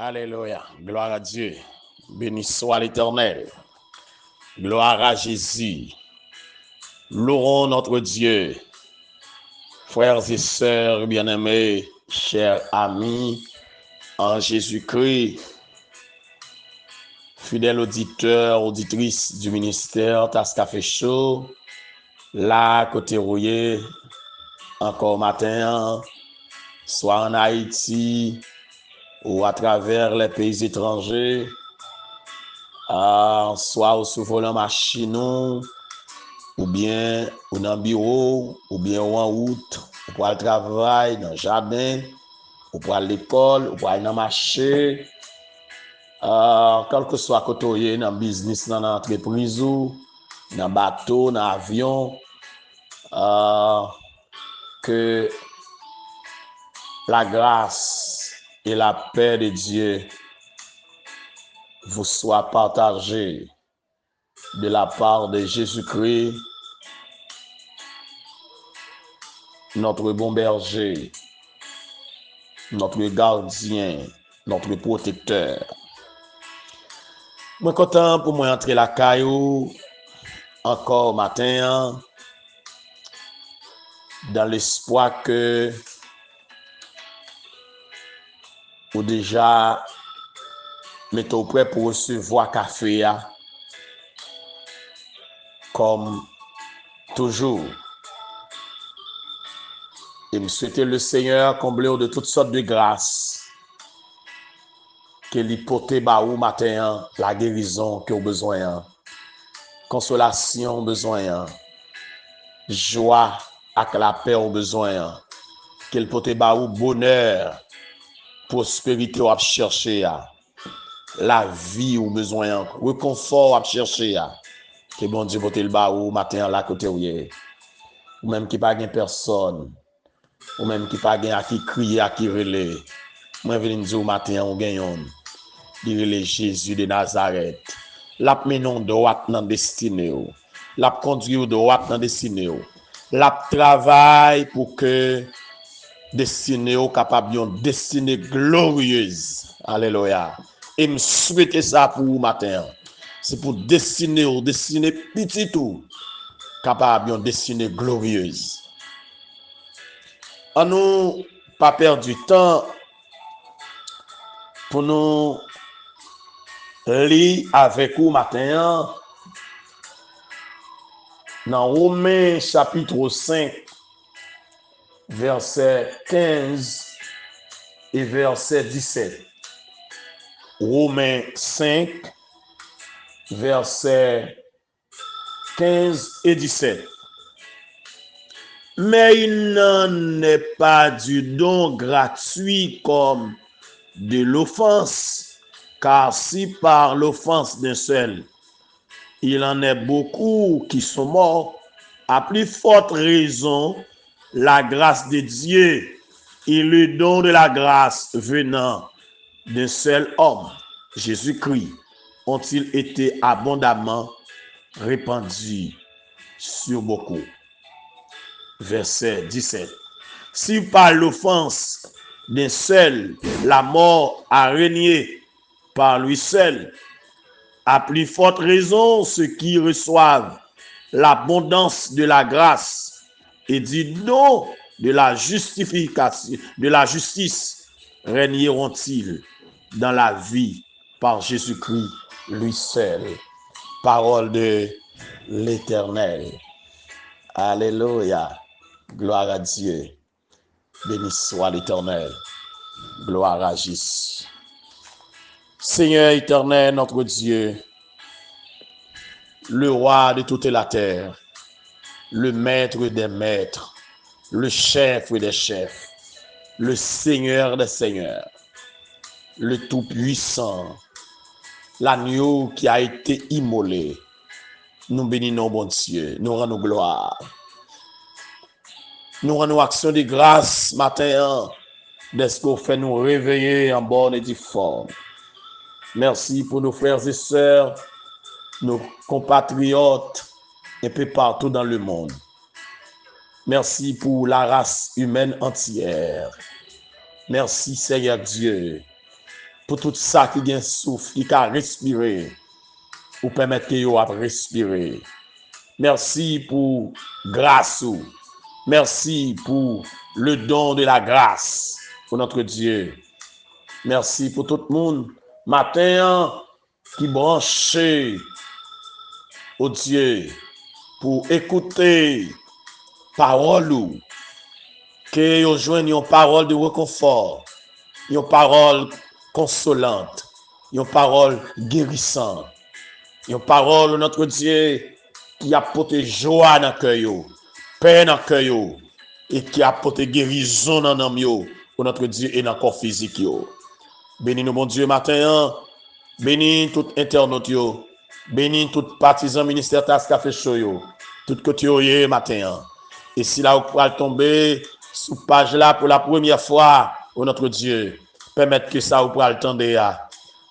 Alléluia. Gloire à Dieu. Béni soit l'Éternel. Gloire à Jésus. Louons notre Dieu. Frères et sœurs bien-aimés, chers amis en Jésus-Christ, fidèles auditeurs, auditrices du ministère Tascafé Show, là, côté rouillé, encore matin, soit en Haïti ou à travers les pays étrangers, soit au sous-volant machine, ou bien ou dans le bureau, ou bien ou en route, ou pour le travail, dans le jardin, ou pour l'école, ou pour aller dans le marché, quel que soit côté dans le business, dans l'entreprise, dans le bateau, dans l'avion, que la grâce et la paix de Dieu vous soient partagées de la part de Jésus-Christ, notre bon berger, notre gardien, notre protecteur. Moi content pour moi entrer la caillou encore matin dans l'espoir que ou déjà mettez prêt pour recevoir café comme toujours. Et me souhaiter le Seigneur combler de toutes sortes de grâces que lui porter ou matin la guérison que vous besoin, consolation besoin, joie avec la paix au besoin, qu'il porte ou bonheur, prospérité ou à chercher, la vie ou besoin, réconfort à chercher, que bon Dieu porte le ou matin là côté ou même qui pas gain personne, ou même qui pas gain à qui crier, à qui relais. Moi venir dire matin on gagne il Jésus de Nazareth. L'a menon droit dans destinée. L'a conduit droit dans destinée. L'a travail pour que destinée capable d'une destinée glorieuse. Alléluia. Et me souhaiter ça pour vous matin. C'est pour destinée petit tout capable d'une destinée glorieuse. On nous pas perdre du temps pour nous lis avec vous matin dans Romains chapitre 5 verset 15 et verset 17. Romains 5 verset 15 et 17. Mais il n'en est pas du don gratuit comme de l'offense. Car si par l'offense d'un seul, il en est beaucoup qui sont morts, à plus forte raison, la grâce de Dieu et le don de la grâce venant d'un seul homme, Jésus-Christ, ont-ils été abondamment répandus sur beaucoup. Verset 17. Si par l'offense d'un seul, la mort a régné par lui seul, à plus forte raison ceux qui reçoivent l'abondance de la grâce et du don de la justification, de la justice, régneront-ils dans la vie par Jésus-Christ lui seul. Parole de l'Éternel. Alléluia. Gloire à Dieu. Béni soit l'Éternel. Gloire à Jésus. Seigneur éternel, notre Dieu, le roi de toute la terre, le maître des maîtres, le chef des chefs, le Seigneur des seigneurs, le tout-puissant, l'agneau qui a été immolé, nous bénissons, bon Dieu, nous rendons gloire. Nous rendons action de grâce matin, d'est-ce qu'on fait nous réveiller en bonne et due forme. Merci pour nos frères et sœurs, nos compatriotes, un peu partout dans le monde. Merci pour la race humaine entière. Merci Seigneur Dieu pour tout ça qui vient souffle, qui a respiré, ou permettre que yo a respirer. Merci pour grâce. Merci pour le don de la grâce pour notre Dieu. Merci pour tout le monde matin qui branché au Dieu pour écouter parole ou que vous joignez une parole de réconfort, une parole consolante, une parole guérissante, une parole de notre Dieu qui a porté joie dans le cœur, paix dans le cœur et qui a porté guérison dans l'âme pour notre Dieu et dans le corps physique. Bénis nous, mon Dieu, matin. Bénis tout internaute. Bénis tout partisan ministère Task Café Show. Tout côté matin. Et si là, vous pouvez tomber sous page là pour la première fois, pour notre Dieu, permettre que ça vous pouvez attendre.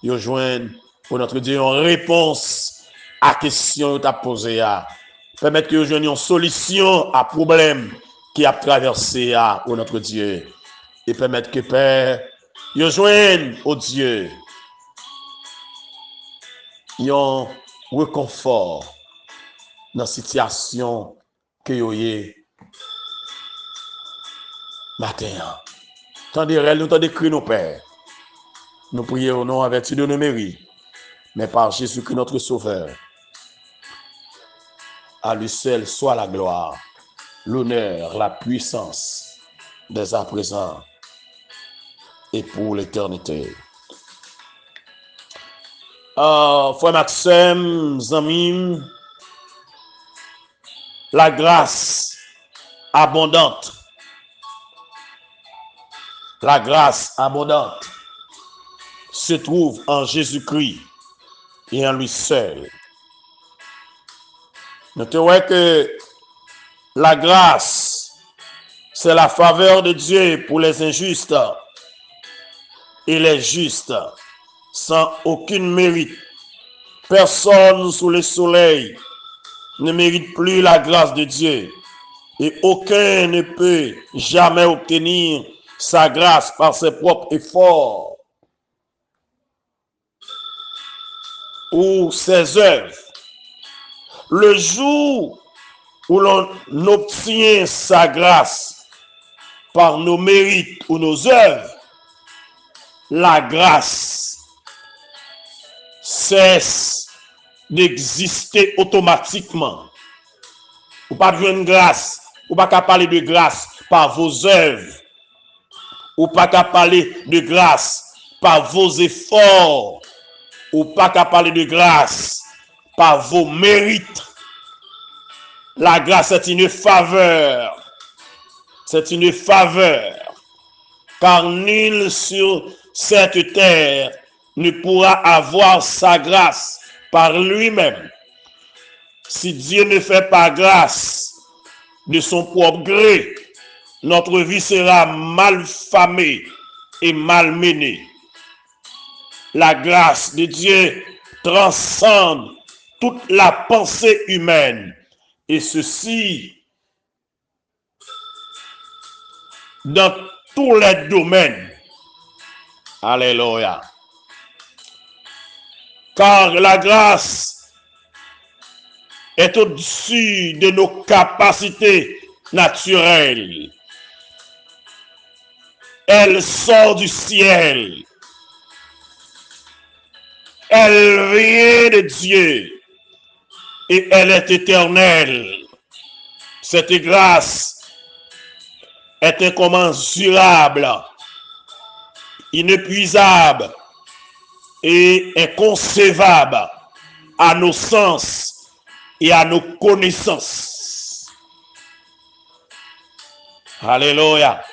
Vous joignez pour notre Dieu une réponse à la question que tu as posée. Permettre que vous joigniez une solution à problème qui a traversé pour notre Dieu. Et permettre que Père, vous joignez au Dieu un réconfort dans la situation que vous avez matin. Tendez nous tendez cri nos pères. Nous prions au nom en vertu de nos mérites, mais par Jésus-Christ notre Sauveur. À lui seul soit la gloire, l'honneur, la puissance, dès à présent et pour l'éternité. Frère Maxime, Zamim, la grâce abondante, se trouve en Jésus-Christ et en lui seul. Notez que la grâce, c'est la faveur de Dieu pour les injustes et les justes, sans aucun mérite. Personne sous le soleil ne mérite plus la grâce de Dieu et aucun ne peut jamais obtenir sa grâce par ses propres efforts ou ses œuvres. Le jour où l'on obtient sa grâce par nos mérites ou nos œuvres, la grâce cesse d'exister automatiquement. Ou pas de grâce, ou pas qu'à parler de grâce par vos œuvres, ou pas qu'à parler de grâce par vos efforts, ou pas qu'à parler de grâce par vos mérites. La grâce est une faveur. C'est une faveur. Car nul sur cette terre ne pourra avoir sa grâce par lui-même. Si Dieu ne fait pas grâce de son propre gré, notre vie sera malfamée et malmenée. La grâce de Dieu transcende toute la pensée humaine. Et ceci dans tous les domaines. Alléluia. Car la grâce est au-dessus de nos capacités naturelles. Elle sort du ciel. Elle vient de Dieu. Et elle est éternelle. Cette grâce est incommensurable, inépuisable et inconcevable à nos sens et à nos connaissances. Alléluia.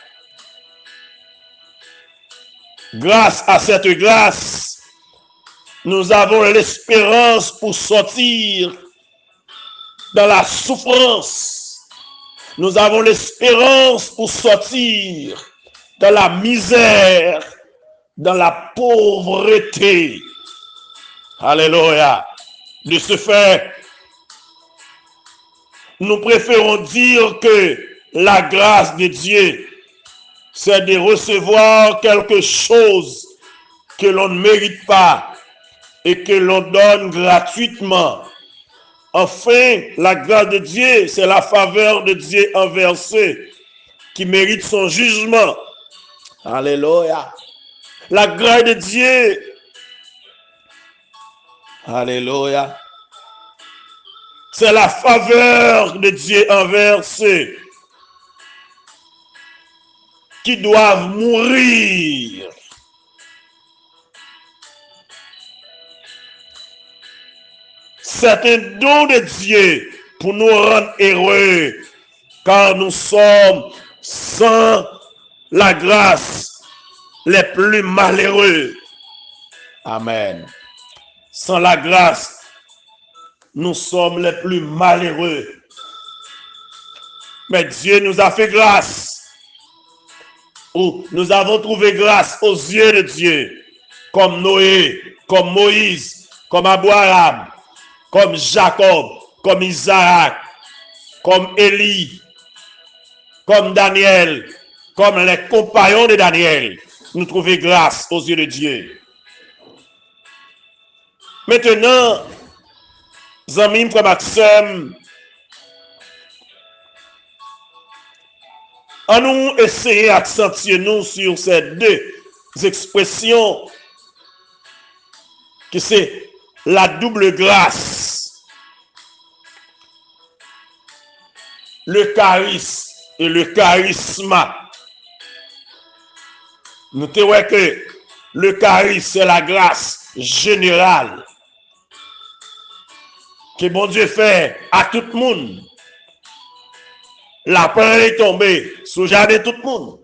Grâce à cette grâce, nous avons l'espérance pour sortir dans la souffrance. Nous avons l'espérance pour sortir dans la misère, dans la pauvreté. Alléluia. De ce fait, nous préférons dire que la grâce de Dieu, c'est de recevoir quelque chose que l'on ne mérite pas et que l'on donne gratuitement. Enfin, la grâce de Dieu, c'est la faveur de Dieu envers ceux qui méritent son jugement. Alléluia. La grâce de Dieu, alléluia, c'est la faveur de Dieu envers ceux qui doivent mourir. C'est un don de Dieu pour nous rendre heureux, car nous sommes sans la grâce les plus malheureux. Amen. Sans la grâce, nous sommes les plus malheureux. Mais Dieu nous a fait grâce. Ou nous avons trouvé grâce aux yeux de Dieu, comme Noé, comme Moïse, comme Abraham, comme Jacob, comme Isaac, comme Élie, comme Daniel, comme les compagnons de Daniel. Nous trouvons grâce aux yeux de Dieu. Maintenant, amis, frères Maxime, on nous essayer d'accentuer nous sur ces deux expressions que c'est la double grâce, le charisme et le charisme. Notez que le charisme c'est la grâce générale que bon Dieu fait à tout le monde. La pluie est tombée sur jardin tout le monde.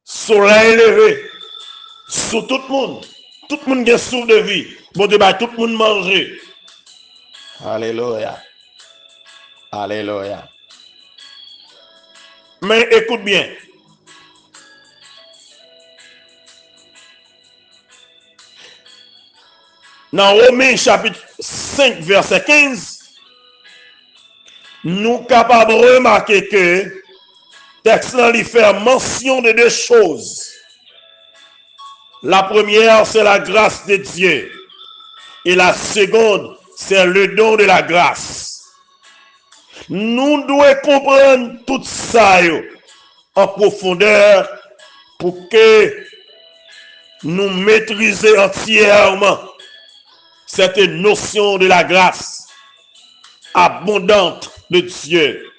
Soleil levé sur tout le monde. Tout le monde a souffle de vie. Bon Dieu, tout le monde manger. Alléluia. Alléluia. Mais écoute bien. Dans Romains chapitre 5, verset 15, nous sommes capables de remarquer que le texte lui fait mention de deux choses. La première, c'est la grâce de Dieu. Et la seconde, c'est le don de la grâce. Nous devons comprendre tout ça en profondeur pour que nous maîtrisions entièrement cette notion de la grâce abondante de Dieu.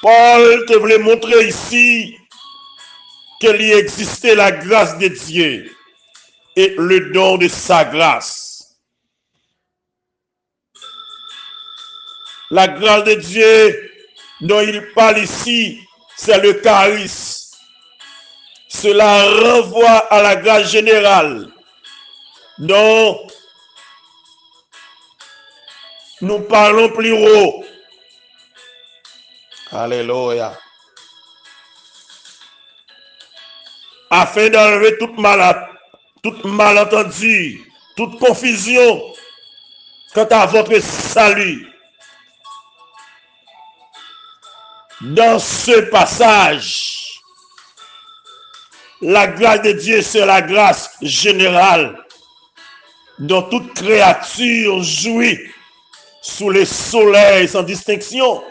Paul te voulait montrer ici qu'il y existait la grâce de Dieu et le don de sa grâce. La grâce de Dieu dont il parle ici, c'est le charisme. Cela renvoie à la grâce générale dont nous parlons plus haut. Alléluia. Afin d'enlever toute malentendu, toute confusion quant à votre salut. Dans ce passage, la grâce de Dieu, c'est la grâce générale dont toute créature jouit sous le soleil sans distinction.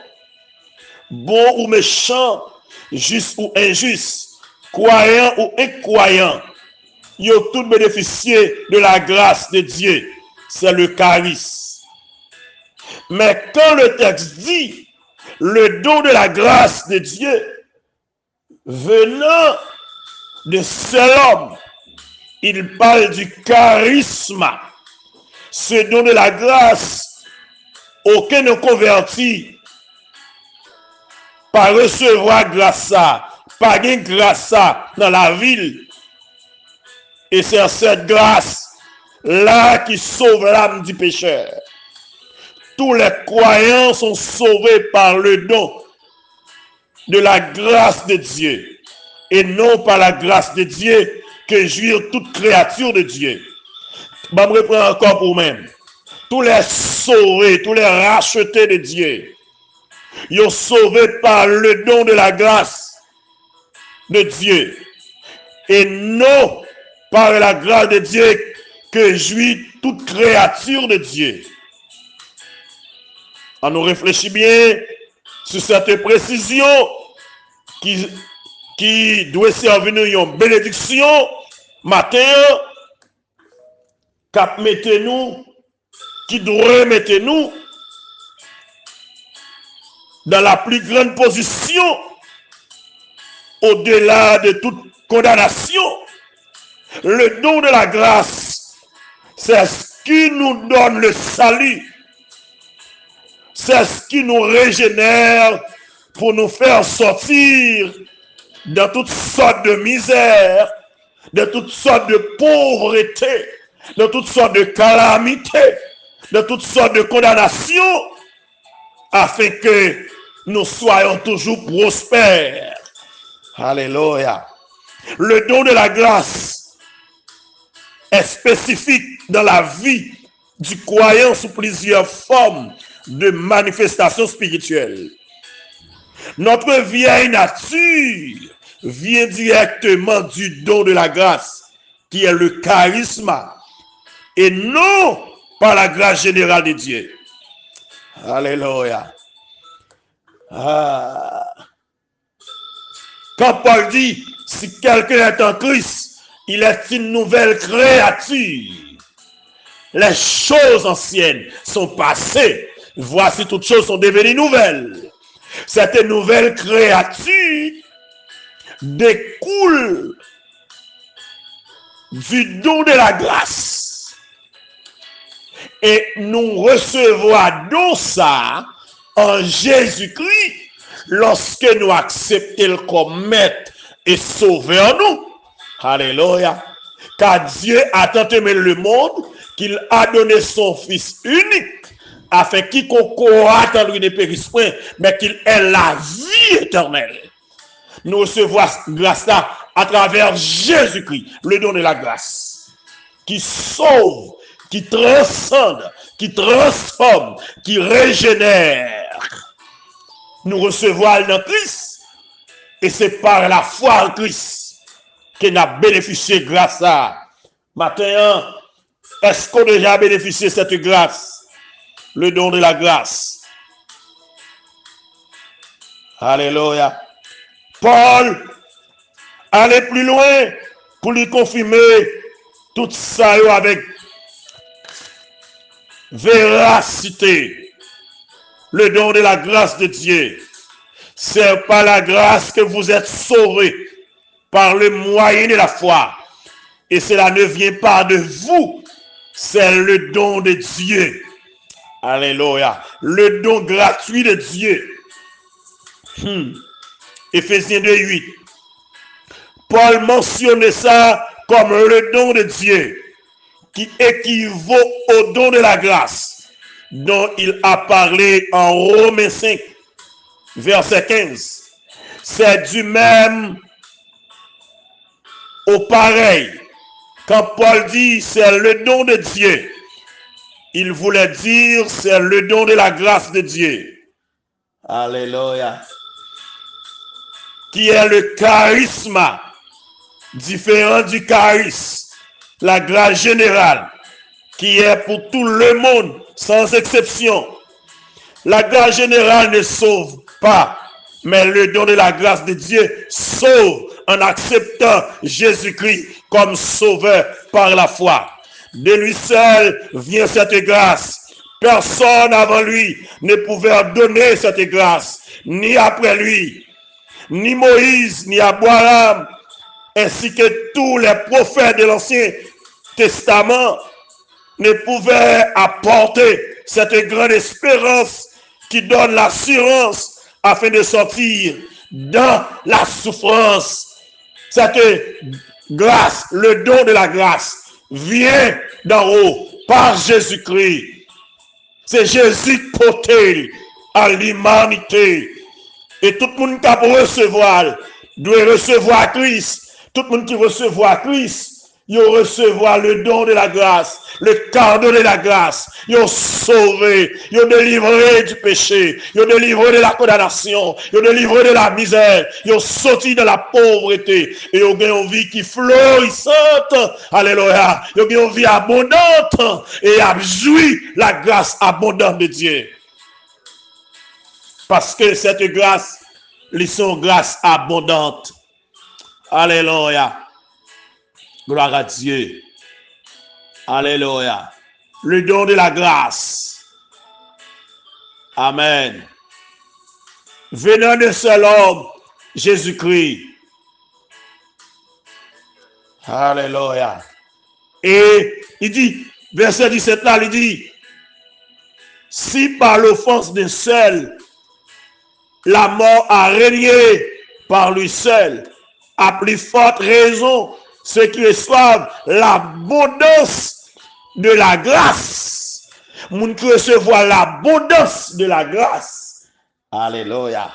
Bon ou méchant, juste ou injuste, croyant ou incroyant, ils ont tous bénéficié de la grâce de Dieu. C'est le charisme. Mais quand le texte dit le don de la grâce de Dieu venant de seul homme, il parle du charisme. Ce don de la grâce, aucun ne converti par recevoir grâce à, pas de grâce à dans la ville. Et c'est cette grâce là qui sauve l'âme du pécheur. Tous les croyants sont sauvés par le don de la grâce de Dieu et non par la grâce de Dieu que jouit toute créature de Dieu. Je me reprends encore pour même. Tous les sauvés, tous les rachetés de Dieu, ils sont sauvés par le don de la grâce de Dieu et non par la grâce de Dieu que jouit toute créature de Dieu. On nous réfléchit bien sur cette précision qui doit servir nous une bénédiction matin, qui doit mettre nous dans la plus grande position au-delà de toute condamnation. Le don de la grâce, c'est ce qui nous donne le salut. C'est ce qui nous régénère pour nous faire sortir dans toutes sortes de misères, de toutes sortes de pauvreté, de toutes sortes de calamités, de toutes sortes de condamnations, afin que nous soyons toujours prospères. Alléluia. Le don de la grâce est spécifique dans la vie du croyant sous plusieurs formes de manifestations spirituelles. Notre vieille nature vient directement du don de la grâce, qui est le charisme, et non par la grâce générale de Dieu. Alléluia. Quand Paul dit, si quelqu'un est en Christ, il est une nouvelle créature. Les choses anciennes sont passées. Voici toutes choses sont devenues nouvelles. Cette nouvelle créature découle du don de la grâce. Et nous recevons donc ça en Jésus-Christ lorsque nous acceptons comme maître et sauveur nous. Alléluia. Car Dieu a tant aimé le monde qu'il a donné son Fils unique afin qu'il croit en lui ne périsse point, mais qu'il ait la vie éternelle. Nous recevons grâce là à travers Jésus-Christ, le don de la grâce, qui sauve, qui transcende, qui transforme, qui régénère. Nous recevons dans Christ, et c'est par la foi en Christ qu'on a bénéficié grâce à. Maintenant, est-ce qu'on a déjà bénéficié de cette grâce? Le don de la grâce. Alléluia. Paul allait plus loin pour lui confirmer tout ça avec véracité. Le don de la grâce de Dieu. C'est par la grâce que vous êtes sauvés, par le moyen de la foi. Et cela ne vient pas de vous, c'est le don de Dieu. Alléluia. Le don gratuit de Dieu. Éphésiens 2:8. Paul mentionne ça comme le don de Dieu, qui équivaut au don de la grâce, dont il a parlé en Romains 5, verset 15. C'est du même au pareil. Quand Paul dit c'est le don de Dieu, il voulait dire c'est le don de la grâce de Dieu. Alléluia. Qui est le charisme, différent du charisme, la grâce générale, qui est pour tout le monde, sans exception. La grâce générale ne sauve pas, mais le don de la grâce de Dieu sauve en acceptant Jésus-Christ comme sauveur par la foi. De lui seul vient cette grâce. Personne avant lui ne pouvait donner cette grâce, ni après lui, ni Moïse, ni Abraham, ainsi que tous les prophètes de l'Ancien Testament ne pouvaient apporter cette grande espérance qui donne l'assurance afin de sortir dans la souffrance. Cette grâce, le don de la grâce, vient d'en haut par Jésus-Christ. C'est Jésus porté à l'humanité. Et tout le monde qui peut recevoir, doit recevoir Christ. Tout le monde qui recevra Christ Yo recevoir le don de la grâce, le cadeau de la grâce. Yo sauvé, yo délivré du péché, yo délivré de la condamnation, yo délivré de la misère, yo sorti de la pauvreté et yo gagne une vie qui florissante. Alléluia. Yo gagne une vie abondante et a joui la grâce abondante de Dieu. Parce que cette grâce, ils sont grâce abondante. Alléluia. Gloire à Dieu. Alléluia. Le don de la grâce. Amen. Venant de seul homme, Jésus-Christ. Alléluia. Et il dit, verset 17 là, il dit, si par l'offense d'un seul, la mort a régné par lui seul, à plus forte raison, ceux qui reçoivent l'abondance de la grâce. Moun qui recevoir l'abondance de la grâce. Alléluia.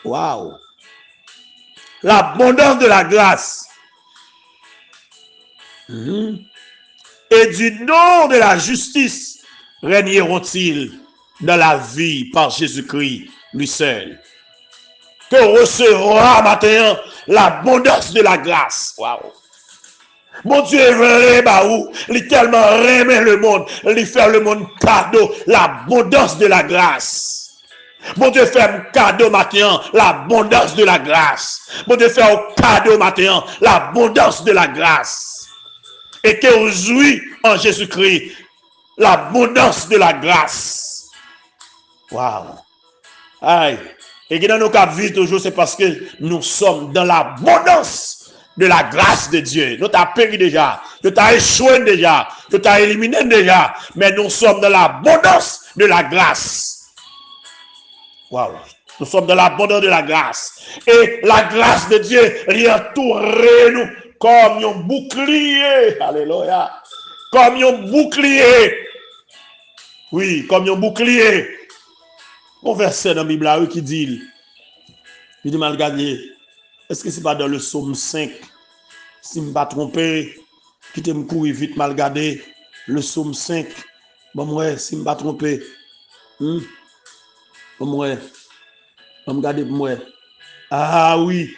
Waouh. L'abondance de la grâce. Et du nom de la justice régneront-ils dans la vie par Jésus-Christ, lui seul. Que recevra maintenant l'abondance de la grâce. Waouh. Mon Dieu est vrai, il tellement remet le monde, il fait le monde cadeau, l'abondance de la grâce. Mon Dieu fait un cadeau maintenant, l'abondance de la grâce. Mon Dieu fait un cadeau maintenant, l'abondance de la grâce. Et que vous jouissez en Jésus-Christ, l'abondance de la grâce. Waouh. Aïe. Et que dans nos cas de vie toujours, c'est parce que nous sommes dans l'abondance de la grâce de Dieu. Nous t'avons péri déjà, nous t'avons échoué déjà, nous t'avons éliminé déjà, mais nous sommes dans l'abondance de la grâce. Waouh. Nous sommes dans l'abondance de la grâce. Et la grâce de Dieu entoure nous comme un bouclier. Alléluia. Comme un bouclier. Oui, comme un bouclier. Mon verset dans la Bible qui dit, il dit mal gagné. Est-ce que c'est pas dans le psaume 5? Si je ne me pas trompé, qui te me courir vite mal gardé, le psaume 5. Bon, moi, si je ne me pas trompé. Bon, moi, je me garder pour moi. Ah oui.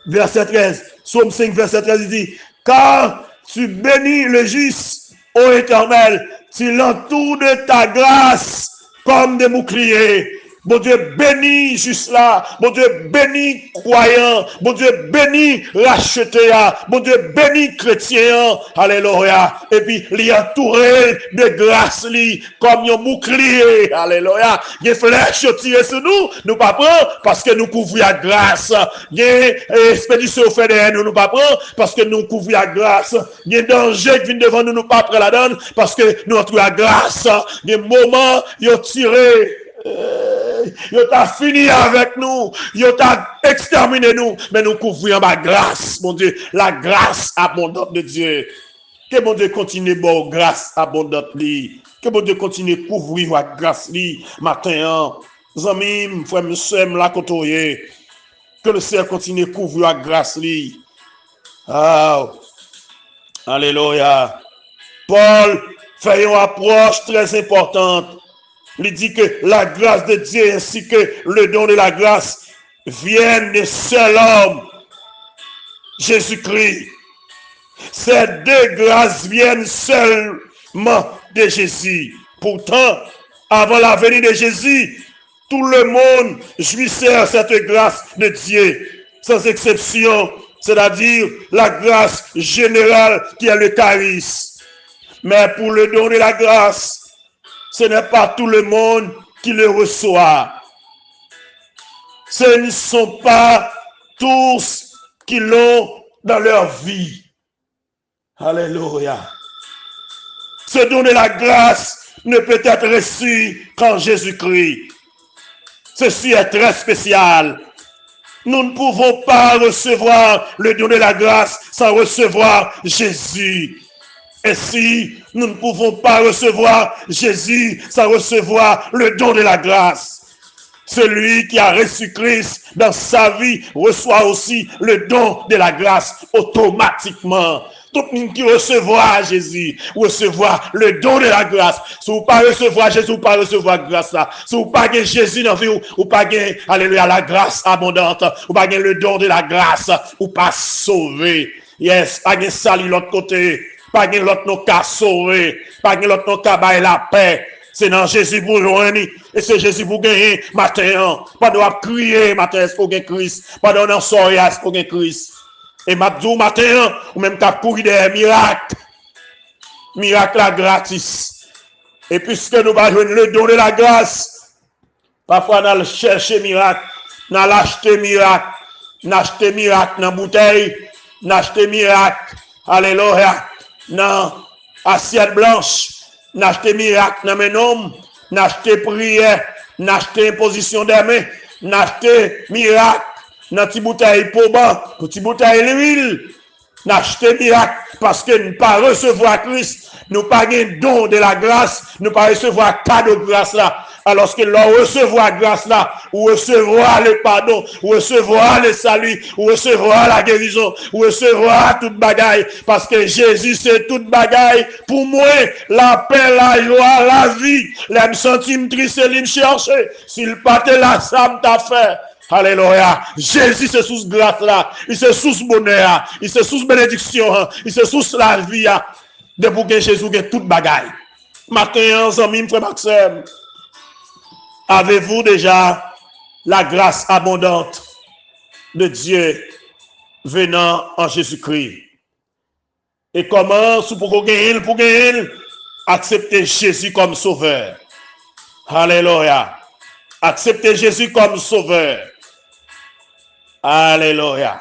Verset 13. Psaume 5, verset 13, il dit, car tu bénis le juste, ô Éternel, tu l'entoures de ta grâce comme des boucliers. Mon Dieu bénit juste là. Mon Dieu bénit croyant. Mon Dieu bénit racheté. Mon Dieu bénit chrétien. Alléluia. Et puis, il est entouré de grâce comme un bouclier. Alléluia. Il y a flèche tirée sur nous. Nous pas prendre parce que nous couvrons la grâce. Il y a expédition fait derrière nous. Nous pas prendre parce que nous couvrons la grâce. Il y a danger qui vient devant nous. Nous pas prendre la donne parce que nous entourons la grâce. Il y a moment, il y a tiré. Yo t'a fini avec nous, yo t'a exterminé nous, mais nous couvrons ma grâce, mon Dieu, la grâce abondante de Dieu. Que mon Dieu continue bon grâce abondante li. Que mon Dieu continue couvrir la grâce li matin. Amis, frère, monsieur, la côtoyer. Que le Seigneur continue couvrir la grâce li. Ah, alléluia. Paul fait une approche très importante. Il dit que la grâce de Dieu ainsi que le don de la grâce viennent de seul homme, Jésus-Christ. Ces deux grâces viennent seulement de Jésus. Pourtant, avant la venue de Jésus, tout le monde jouissait de cette grâce de Dieu, sans exception, c'est-à-dire la grâce générale qui est le charisme. Mais pour le don de la grâce, ce n'est pas tout le monde qui le reçoit. Ce ne sont pas tous qui l'ont dans leur vie. Alléluia. Ce don de la grâce ne peut être reçu qu'en Jésus-Christ. Ceci est très spécial. Nous ne pouvons pas recevoir le don de la grâce sans recevoir Jésus. Et si nous ne pouvons pas recevoir Jésus sans recevoir le don de la grâce, Celui qui a reçu Christ dans sa vie reçoit aussi le don de la grâce automatiquement. Tout le monde qui recevra Jésus, recevra le don de la grâce. Si vous ne pas recevoir Jésus, vous ne pas recevoir grâce là. Si vous ne pas gagner Jésus dans la vie, vous ne pas gagner, alléluia, la grâce abondante, vous pas gagner le don de la grâce, vous pas sauver. Yes, pas gagner salut l'autre côté, pas gagner l'autre non qu'à sauver, pas gagner l'autre non qu'à bailler la paix. C'est dans Jésus pour joindre, et c'est Jésus pour gagner matin. Pas de crier matin pour gagner Christ, pas de soirée pour gagner Christ. Et Mabdou matin, ou même qu'à courir des miracles. Miracle là gratis. Et puisque nous allons jouer le don de la grâce, parfois nous allons chercher miracle, nous allons acheter miracle, nous acheter miracle dans la bouteille, nous acheter miracle, alléluia, dans assiette blanche, nous acheter miracle dans mes hommes, nous acheter prière, nous acheter imposition des mains, nous acheter miracle. Dans petite bouteille pour bas, petite bouteille d'huile, n'acheter miracle parce que nous ne pas recevoir Christ, nous pas gagner don de la grâce, nous pas recevoir cadeau de grâce là. Alors que l'on recevoir grâce là, ou recevoir le pardon, ou recevoir le salut, ou recevoir la guérison, ou recevoir toute bagaille, parce que Jésus c'est toute bagaille pour moi, la paix, la joie, la vie, les sentiments tristes, les me chercher, s'il pas là, ça m'a fait. Alléluia. Jésus c'est sous grâce là. Il c'est sous bonheur. Il c'est sous bénédiction. Il c'est sous la vie. De pour que Jésus ait toute bagaille. Matin, amis, frère Maxime, avez-vous déjà la grâce abondante de Dieu venant en Jésus-Christ? Et comment, pour gagner, accepter Jésus comme sauveur? Alléluia. Accepter Jésus comme sauveur. Alléluia.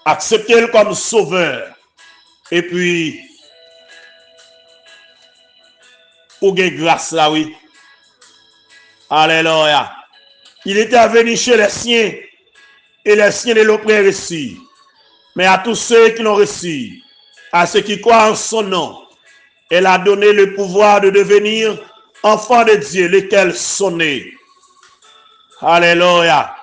Acceptez-le comme sauveur. Et puis, pour gagner grâce là, oui. Alléluia. Il était venu chez les siens, et les siens ne l'ont pas reçu. Mais à tous ceux qui l'ont reçu, à ceux qui croient en son nom, elle a donné le pouvoir de devenir enfants de Dieu, lesquels sont nés. Alléluia.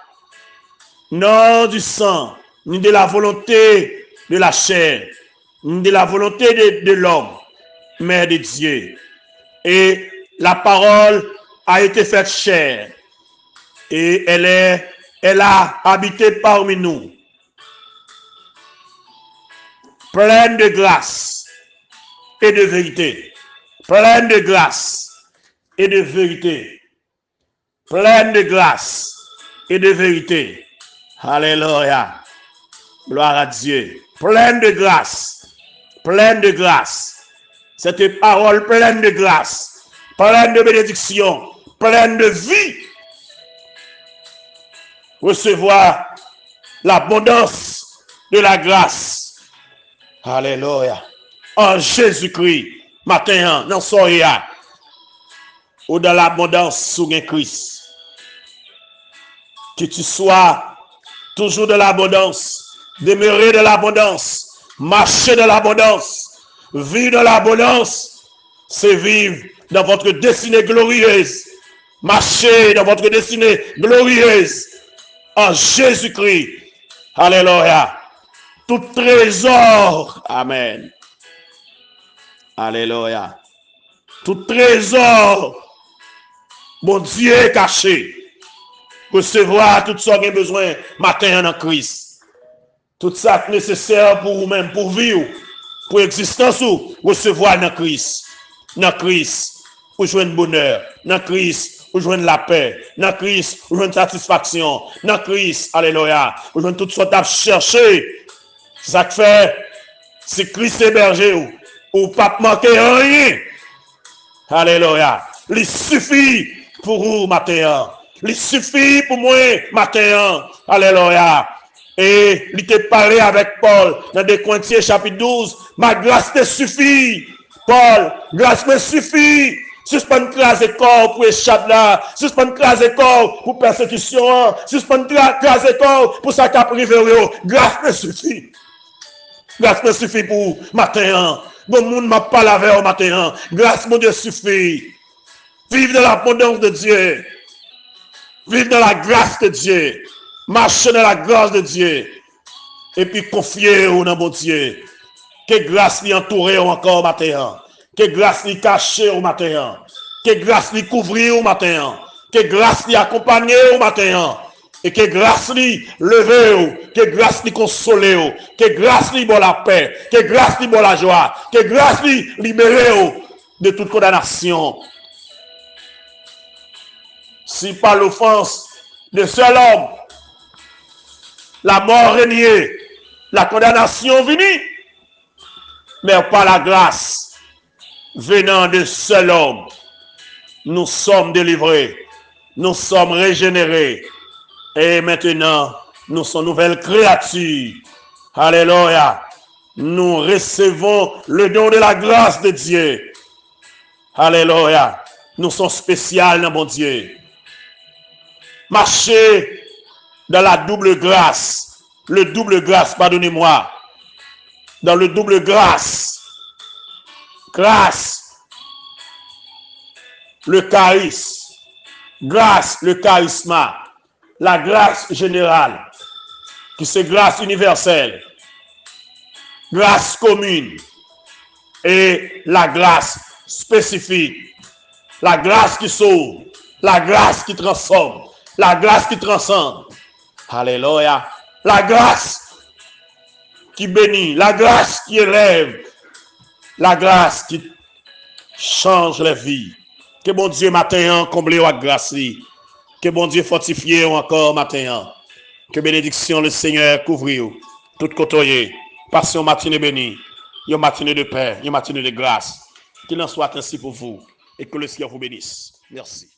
Non du sang, ni de la volonté de la chair, ni de la volonté de l'homme, mais de Dieu. Et la parole a été faite chair. Et elle a habité parmi nous. Pleine de grâce et de vérité. Pleine de grâce et de vérité. Pleine de grâce et de vérité. Alléluia. Gloire à Dieu. Pleine de grâce. Pleine de grâce. Cette parole pleine de grâce. Pleine de bénédiction. Pleine de vie. Recevoir l'abondance de la grâce. Alléluia. En Jésus-Christ. Matin, non soyez ou dans l'abondance sous Christ. Que tu sois toujours de l'abondance, demeurer de l'abondance, marcher de l'abondance, vivre de l'abondance, c'est vivre dans votre destinée glorieuse. Marcher dans votre destinée glorieuse en Jésus-Christ. Alléluia. Tout trésor. Amen. Alléluia. Tout trésor. Mon Dieu est caché. Recevoir tout ce qu'on a besoin matin en Christ. Tout ça nécessaire pour vous-même, pour vivre, pour existence, recevoir dans Christ. Dans Christ, pour joindre bonheur. Dans Christ, pour joindre la paix. Dans Christ, pour joindre satisfaction. Dans Christ, alléluia, pour joindre tout ce qu'on a cherché. C'est ça que fait, c'est Christ hébergé ou pas manquer rien. Alléluia. Il suffit pour vous matin. Il suffit pour moi matin. Alléluia. Et il te parlé avec Paul dans 2 Corinthiens chapitre 12. Ma grâce te suffit. Paul, grâce me suffit. Suspendre craser corps pour échapper là. Suspendre craser corps pour persécution. Suspendre craser corps pour ça qu'a privé. Grâce me suffit. Grâce me suffit pour matin. Bon monde m'a pas lavé au matin. Grâce mon Dieu suffit. Vive de l'abondance de Dieu. vivre dans la grâce de Dieu, marcher dans la grâce de Dieu, et puis confier au nom de Dieu. Que grâce lui entourer encore matin, que grâce lui cacher au matin, que grâce lui couvrir au matin, que grâce lui accompagner au matin, et que grâce lui lever, que grâce lui consoler, que grâce lui bon la paix, que grâce lui bon la joie, que grâce lui libérer de toute condamnation. Si par l'offense de seul homme, la mort régnait, la condamnation venue, mais par la grâce venant de seul homme, nous sommes délivrés, nous sommes régénérés, et maintenant, nous sommes nouvelles créatures. Alléluia. Nous recevons le don de la grâce de Dieu. Alléluia. Nous sommes spéciaux dans mon Dieu. Marcher dans la double grâce. Le double grâce, pardonnez-moi. Dans le double grâce. Grâce. Le charisme. Grâce, le charisme. La grâce générale. Qui c'est grâce universelle. Grâce commune. Et la grâce spécifique. La grâce qui sauve. La grâce qui transforme. La grâce qui transcende. Alléluia. La grâce qui bénit. La grâce qui élève. La grâce qui change la vie. Que bon Dieu matin comblé à grâce. Que bon Dieu fortifie encore matin. Que bénédiction le Seigneur couvre tout côté. Passez une matinée bénie. Une matinée de paix. Une matinée de grâce. Qu'il en soit ainsi pour vous. Et que le Seigneur vous bénisse. Merci.